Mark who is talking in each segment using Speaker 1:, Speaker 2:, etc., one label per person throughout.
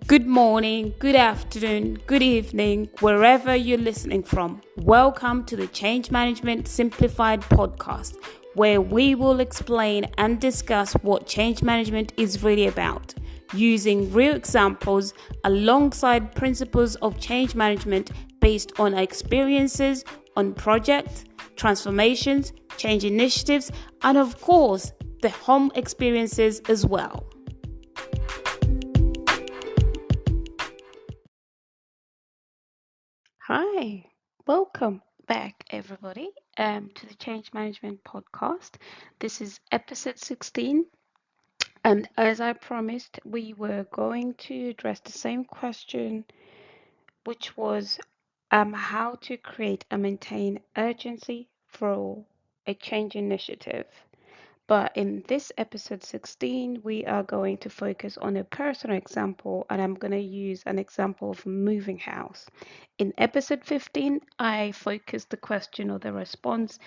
Speaker 1: Good morning, good afternoon, good evening, wherever you're listening from. Welcome to the Change Management Simplified podcast, where we will explain and discuss what change management is really about, using real examples alongside principles of change management based on our experiences on projects, transformations, change initiatives, and of course, the home experiences as well. Hi, welcome back, everybody, to the Change Management Podcast. This is episode 16, and as I promised, we were going to address the same question, which was how to create and maintain urgency for a change initiative. But in this episode 16, we are going to focus on a personal example, and I'm going to use an example of moving house. In episode 15, I focused the question or the response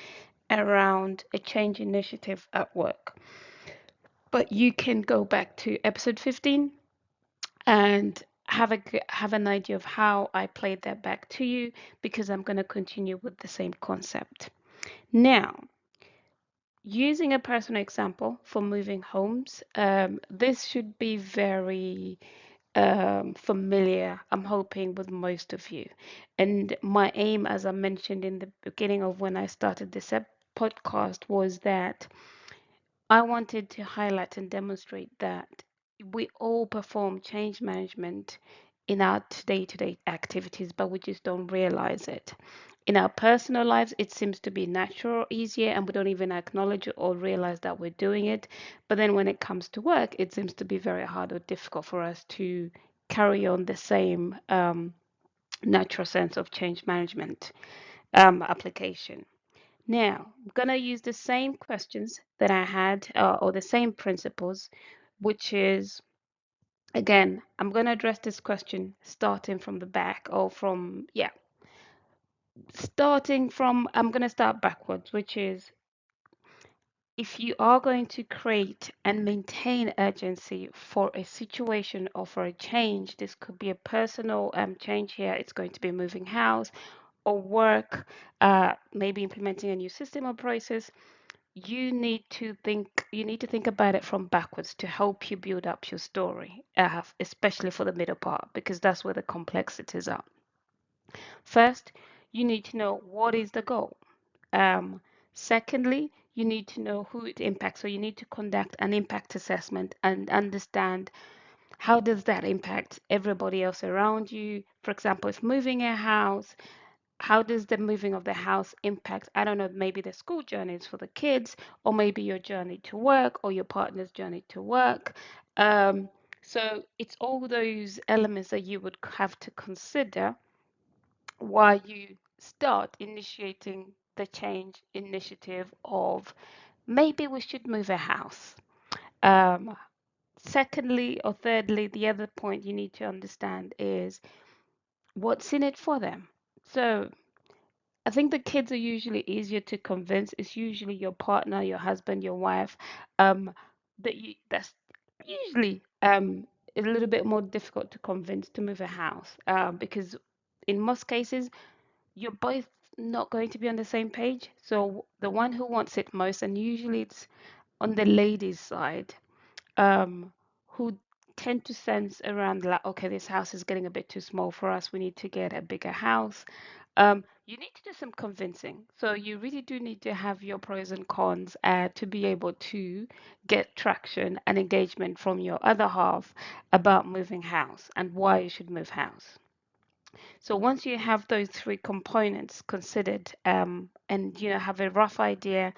Speaker 1: around a change initiative at work. But you can go back to episode 15 and have an idea of how I played that back to you, because I'm going to continue with the same concept. Now, using a personal example for moving homes, this should be very familiar, I'm hoping, with most of you. And my aim, as I mentioned in the beginning of when I started this podcast, was that I wanted to highlight and demonstrate that we all perform change management in our day-to-day activities, but we just don't realize it. In our personal lives, it seems to be natural, easier, and we don't even acknowledge it or realize that we're doing it. But then when it comes to work, it seems to be very hard or difficult for us to carry on the same natural sense of change management application. Now, I'm going to use the same questions that I had, or the same principles, which is, again, I'm going to address this question starting from the back, or I'm going to start backwards, which is, if you are going to create and maintain urgency for a situation or for a change, this could be a personal change here, it's going to be moving house or work, maybe implementing a new system or process. You need to think about it from backwards to help you build up your story, especially for the middle part, because that's where the complexities are. First, you need to know what is the goal. Secondly, you need to know who it impacts. So you need to conduct an impact assessment and understand how does that impact everybody else around you. For example, if moving a house, how does the moving of the house impact, I don't know, maybe the school journeys for the kids, or maybe your journey to work, or your partner's journey to work. Um, so it's all those elements that you would have to consider while you start initiating the change initiative of maybe we should move a house. Um, Secondly, or thirdly, the other point you need to understand is what's in it for them. So I think the kids are usually easier to convince. It's usually your partner, your husband, your wife. That's usually a little bit more difficult to convince to move a house, because in most cases you're both not going to be on the same page. So the one who wants it most, and usually it's on the ladies' side, who tend to sense around like, okay, this house is getting a bit too small for us. We need to get a bigger house. You need to do some convincing. So you really do need to have your pros and cons to be able to get traction and engagement from your other half about moving house and why you should move house. So once you have those three components considered, and have a rough idea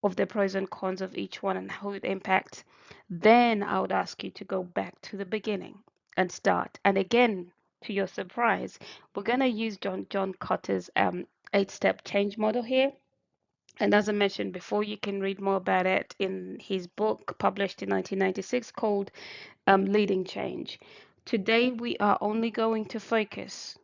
Speaker 1: of the pros and cons of each one and how it impacts, then I would ask you to go back to the beginning and start. And again, to your surprise, we're going to use John Kotter's 8-step change model here. And as I mentioned before, you can read more about it in his book published in 1996 called Leading Change. Today, we are only going to focus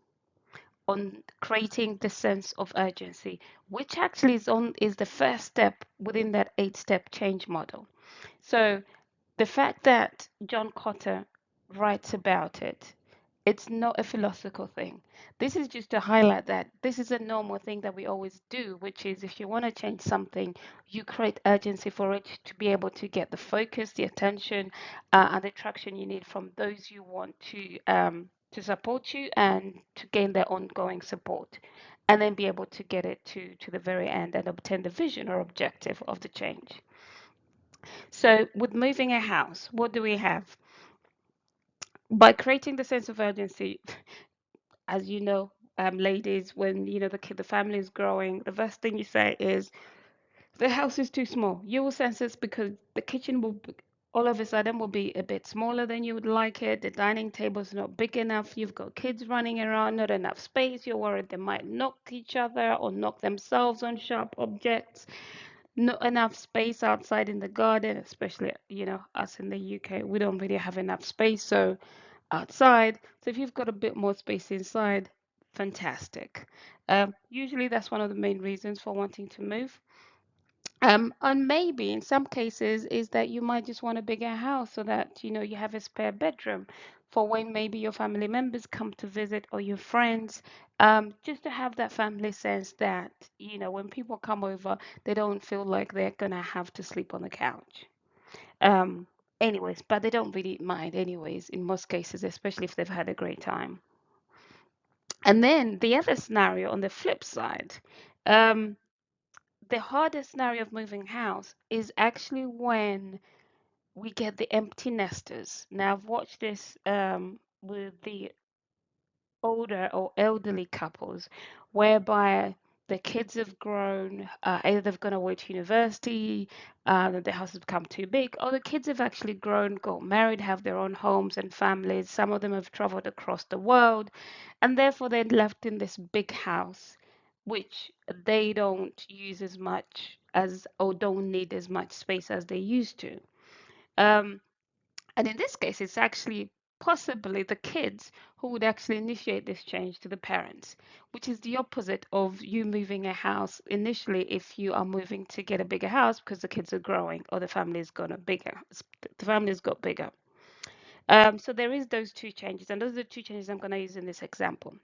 Speaker 1: on creating the sense of urgency, which actually is the first step within that 8-step change model. So the fact that John Kotter writes about it. It's not a philosophical thing. This is just to highlight that this is a normal thing that we always do, which is if you want to change something, you create urgency for it to be able to get the focus, the attention, and the traction you need from those you want to support you and to gain their ongoing support, and then be able to get it to the very end and obtain the vision or objective of the change. So with moving a house, what do we have? By creating the sense of urgency, as you know, ladies, when you know the family is growing, the first thing you say is the house is too small. You will sense this because the kitchen will all of a sudden will be a bit smaller than you would like it. The dining table is not big enough. You've got kids running around, not enough space. You're worried they might knock each other or knock themselves on sharp objects. Not enough space outside in the garden, especially us in the UK. We don't really have enough space, so outside. So if you've got a bit more space inside, fantastic. Usually that's one of the main reasons for wanting to move. And maybe in some cases is that you might just want a bigger house so that you have a spare bedroom for when maybe your family members come to visit or your friends, just to have that family sense that when people come over, they don't feel like they're gonna have to sleep on the couch. Um, Anyways, but they don't really mind anyways in most cases, especially if they've had a great time. And then the other scenario on the flip side, um, the hardest scenario of moving house is actually when we get the empty nesters. Now, I've watched this with the older or elderly couples whereby the kids have grown, either they've gone away to university, the house has become too big, or the kids have actually grown, got married, have their own homes and families. Some of them have traveled across the world, and therefore they're left in this big house, which they don't use as much as or don't need as much space as they used to. Um, and in this case, it's actually possibly the kids who would actually initiate this change to the parents, which is the opposite of you moving a house initially if you are moving to get a bigger house because the kids are growing or the family's got a bigger, the family's got bigger. So there is those two changes, and those are the two changes I'm going to use in this example.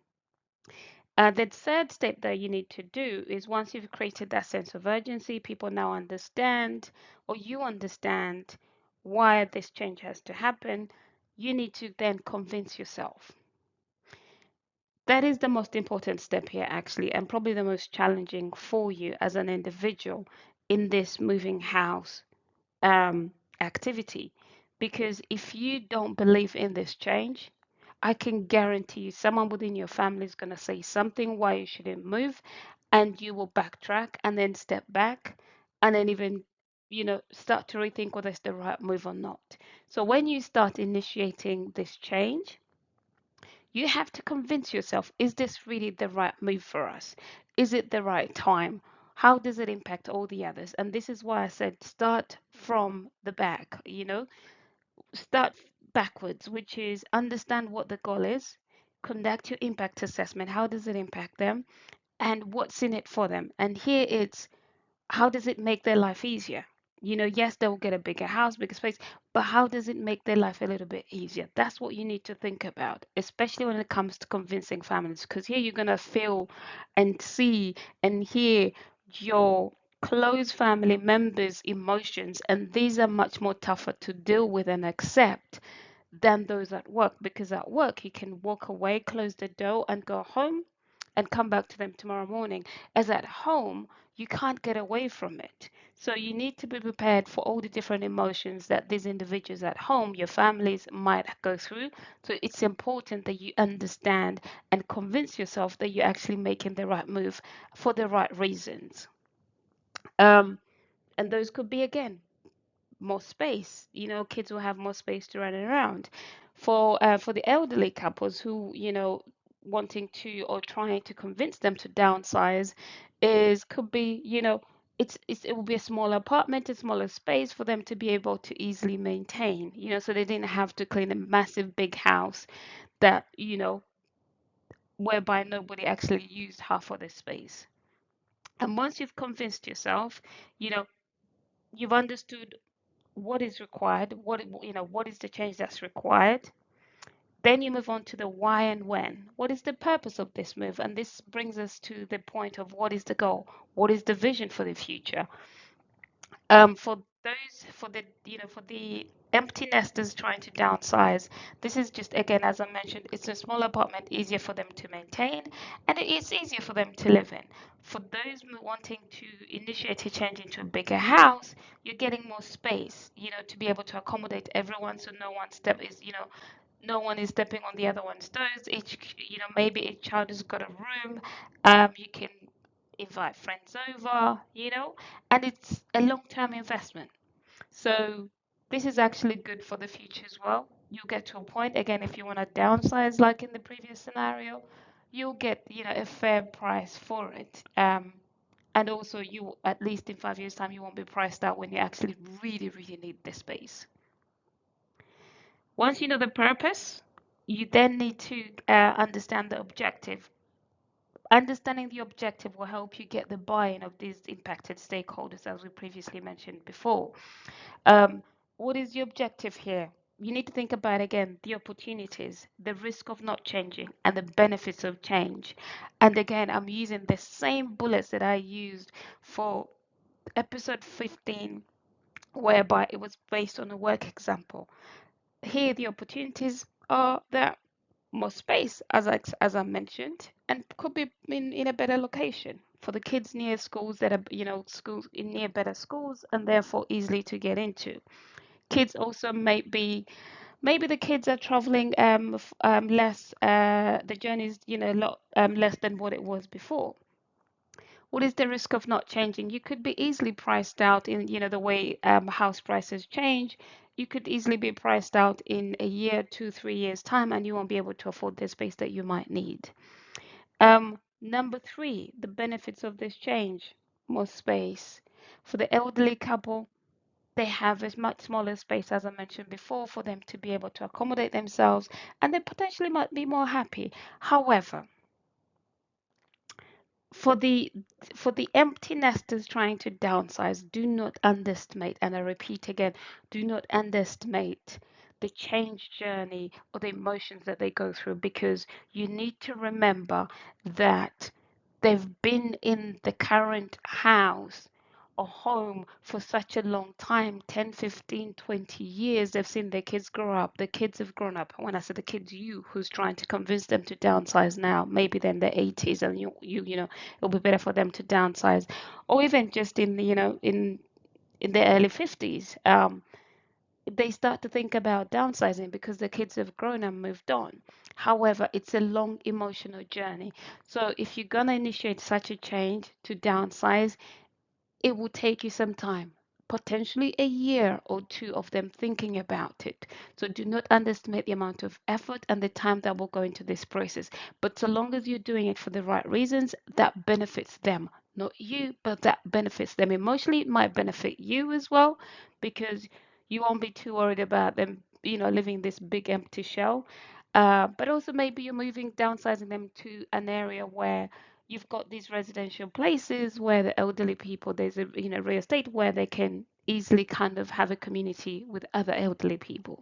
Speaker 1: The third step that you need to do is once you've created that sense of urgency, people now understand, or you understand why this change has to happen, you need to then convince yourself. That is the most important step here, actually, and probably the most challenging for you as an individual in this moving house um, activity. Because if you don't believe in this change, I can guarantee you someone within your family is going to say something why you shouldn't move, and you will backtrack and then step back and then even, start to rethink whether it's the right move or not. So when you start initiating this change, you have to convince yourself, is this really the right move for us? Is it the right time? How does it impact all the others? And this is why I said start from the back, start backwards, which is understand what the goal is, conduct your impact assessment. How does it impact them? And what's in it for them? And here it's how does it make their life easier? Yes, they'll get a bigger house, bigger space, but how does it make their life a little bit easier? That's what you need to think about, especially when it comes to convincing families, because here you're going to feel and see and hear your close family members' emotions, and these are much more tougher to deal with and accept than those at work, because at work you can walk away, close the door, and go home and come back to them tomorrow morning. As at home, you can't get away from it. So you need to be prepared for all the different emotions that these individuals at home, your families, might go through. So it's important that you understand and convince yourself that you're actually making the right move for the right reasons. Um, and those could be, again, more space. Kids will have more space to run around. For the elderly couples who, wanting to or trying to convince them to downsize, is could be, it will be a smaller apartment, a smaller space for them to be able to easily maintain. So they didn't have to clean a massive big house that, whereby nobody actually used half of the space. And once you've convinced yourself, you know, you've understood what is required, what is the change that's required, Then you move on to the why and when. What is the purpose of this move? And this brings us to the point of what is the goal? What is the vision for the future? For those, for the, for the empty nesters trying to downsize, this is just, again, as I mentioned, it's a small apartment, easier for them to maintain, and it is easier for them to live in. For those wanting to initiate a change into a bigger house, you're getting more space, to be able to accommodate everyone, so no one is stepping on the other one's toes. Maybe each child has got a room. You can invite friends over, and it's a long-term investment. So this is actually good for the future as well. You'll get to a point, again, if you want to downsize, like in the previous scenario, you'll get, a fair price for it. And also, you, at least in 5 years' time, you won't be priced out when you actually really, really need the space. Once you know the purpose, you then need to understand the objective. Understanding the objective will help you get the buy-in of these impacted stakeholders, as we previously mentioned before. Um, what is the objective here? You need to think about, again, the opportunities, the risk of not changing, and the benefits of change. And again, I'm using the same bullets that I used for episode 15, whereby it was based on a work example. Here, the opportunities are that more space, as I mentioned, and could be in a better location for the kids near schools that are, schools in near better schools and therefore easily to get into. Kids also maybe the kids are traveling less, the journey is, a lot less than what it was before. What is the risk of not changing? You could be easily priced out in, the way house prices change. You could easily be priced out in a year, 2, 3 years time, and you won't be able to afford the space that you might need. Number three, the benefits of this change: more space. For the elderly couple, they have a much smaller space, as I mentioned before, for them to be able to accommodate themselves, and they potentially might be more happy. However, for the for the empty nesters trying to downsize, do not underestimate, and I repeat again, do not underestimate the change journey or the emotions that they go through, because you need to remember that they've been in the current house or home for such a long time, 10, 15, 20 years. They've seen their kids grow up. The kids have grown up. When I say the kids, you who's trying to convince them to downsize now, maybe they're in their 80s, and it'll be better for them to downsize, or even just in, in their early 50s. They start to think about downsizing because the kids have grown and moved on. However, it's a long emotional journey. So if you're going to initiate such a change to downsize, it will take you some time, potentially a year or two of them thinking about it. So do not underestimate the amount of effort and the time that will go into this process. But so long as you're doing it for the right reasons, that benefits them. Not you, but that benefits them emotionally. It might benefit you as well, because you won't be too worried about them, living this big empty shell. But also maybe you're moving, downsizing them to an area where you've got these residential places where the elderly people, there's a, real estate where they can easily kind of have a community with other elderly people.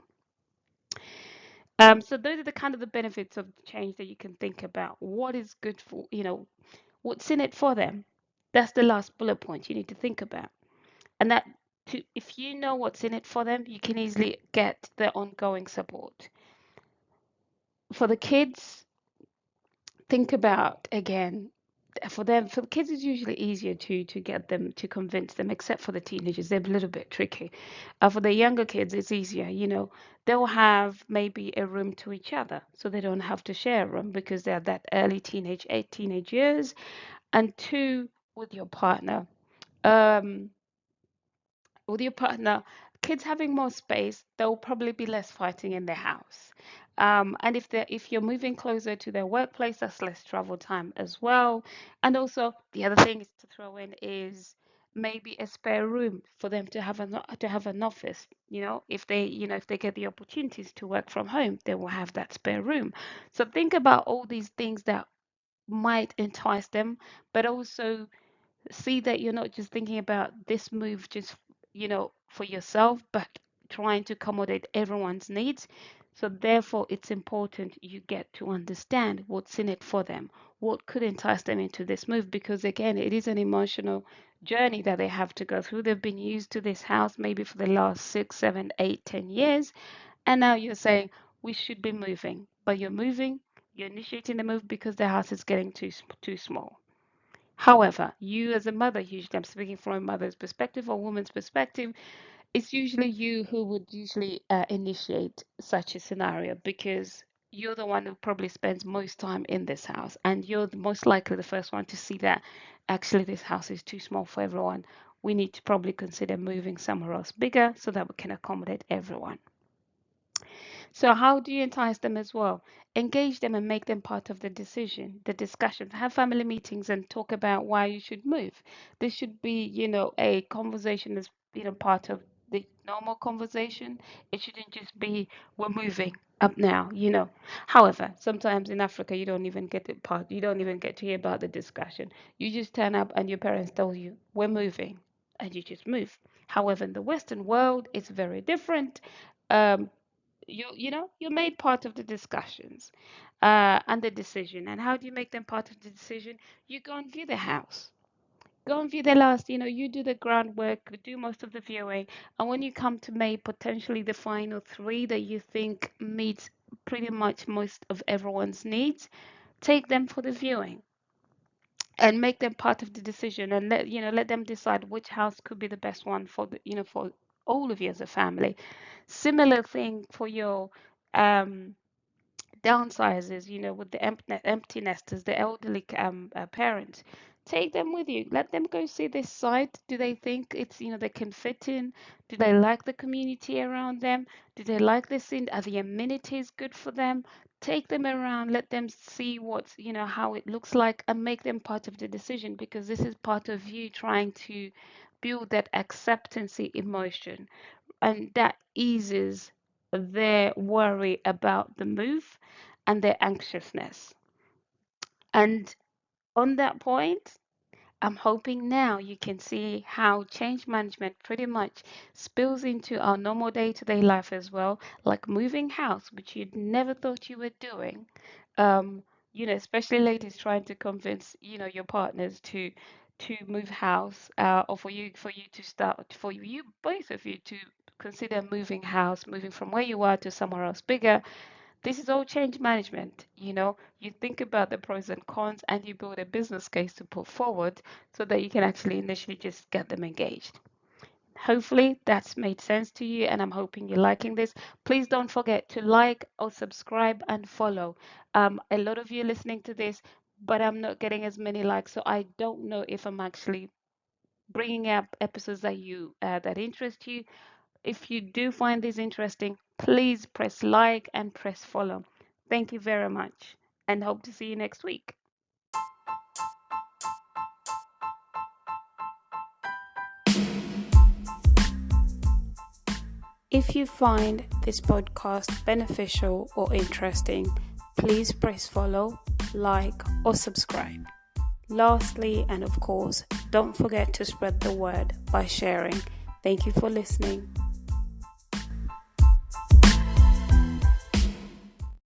Speaker 1: So those are the kind of the benefits of change that you can think about. What is good for, what's in it for them? That's the last bullet point you need to think about. And that, if you know what's in it for them, you can easily get the ongoing support. For the kids, think about, again, for them, for the kids, it's usually easier to get them, to convince them, except for the teenagers. They're a little bit tricky. For the younger kids, it's easier. They'll have maybe a room to each other, so they don't have to share a room because they're that early teenage years. And two, with your partner. Um, with your partner, kids having more space, there will probably be less fighting in their house. And if you're moving closer to their workplace, that's less travel time as well. And also, the other thing is to throw in is maybe a spare room for them to have an office. If they get the opportunities to work from home, they will have that spare room. So think about all these things that might entice them, but also see that you're not just thinking about this move just, for yourself, but trying to accommodate everyone's needs. So therefore, it's important you get to understand what's in it for them, what could entice them into this move, because again, it is an emotional journey that they have to go through. They've been used to this house maybe for the last 6, 7, 8, 10 years, and now you're saying we should be moving, but you're moving, you're initiating the move because the house is getting too small. However, you as a mother, usually I'm speaking from a mother's perspective or woman's perspective, it's usually you who would usually initiate such a scenario, because you're the one who probably spends most time in this house, and you're most likely the first one to see that actually this house is too small for everyone. We need to probably consider moving somewhere else bigger so that we can accommodate everyone. So how do you entice them as well? Engage them and make them part of the decision, the discussions. Have family meetings and talk about why you should move. This should be, a conversation that's, part of the normal conversation. It shouldn't just be we're moving up now. However, sometimes in Africa you don't even get it part. You don't even get to hear about the discussion. You just turn up and your parents tell you we're moving, and you just move. However, in the Western world, it's very different. Um, you're made part of the discussions and the decision. And how do you make them part of the decision? You go and view the house, go and view the last, you do the groundwork, do most of the viewing, and when you come to May, potentially the final three that you think meets pretty much most of everyone's needs, take them for the viewing and make them part of the decision, and let them decide which house could be the best one for for all of you as a family. Similar thing for your um downsizers, with the empty nesters, the elderly parents. Take them with you. Let them go see this site. Do they think it's, they can fit in? Do they like the community around them? Do they like this thing? Are the amenities good for them? Take them around. Let them see what's, how it looks like, and make them part of the decision, because this is part of you trying to build that acceptancy emotion, and that eases their worry about the move and their anxiousness. And on that point, I'm hoping now you can see how change management pretty much spills into our normal day-to-day life as well, like moving house, which you'd never thought you were doing. Um, Especially ladies trying to convince, your partners to move house, or for you to start, for you both of you to consider moving house, moving from where you are to somewhere else bigger. This is all change management. You think about the pros and cons, and you build a business case to put forward so that you can actually initially just get them engaged. Hopefully that's made sense to you, and I'm hoping you're liking this. Please don't forget to like or subscribe and follow. A lot of you listening to this, but I'm not getting as many likes, so I don't know if I'm actually bringing up episodes that interest you. If you do find this interesting, please press like and press follow. Thank you very much, and hope to see you next week. If you find this podcast beneficial or interesting, please press follow, like, or subscribe. Lastly, and of course, don't forget to spread the word by sharing. Thank you for listening.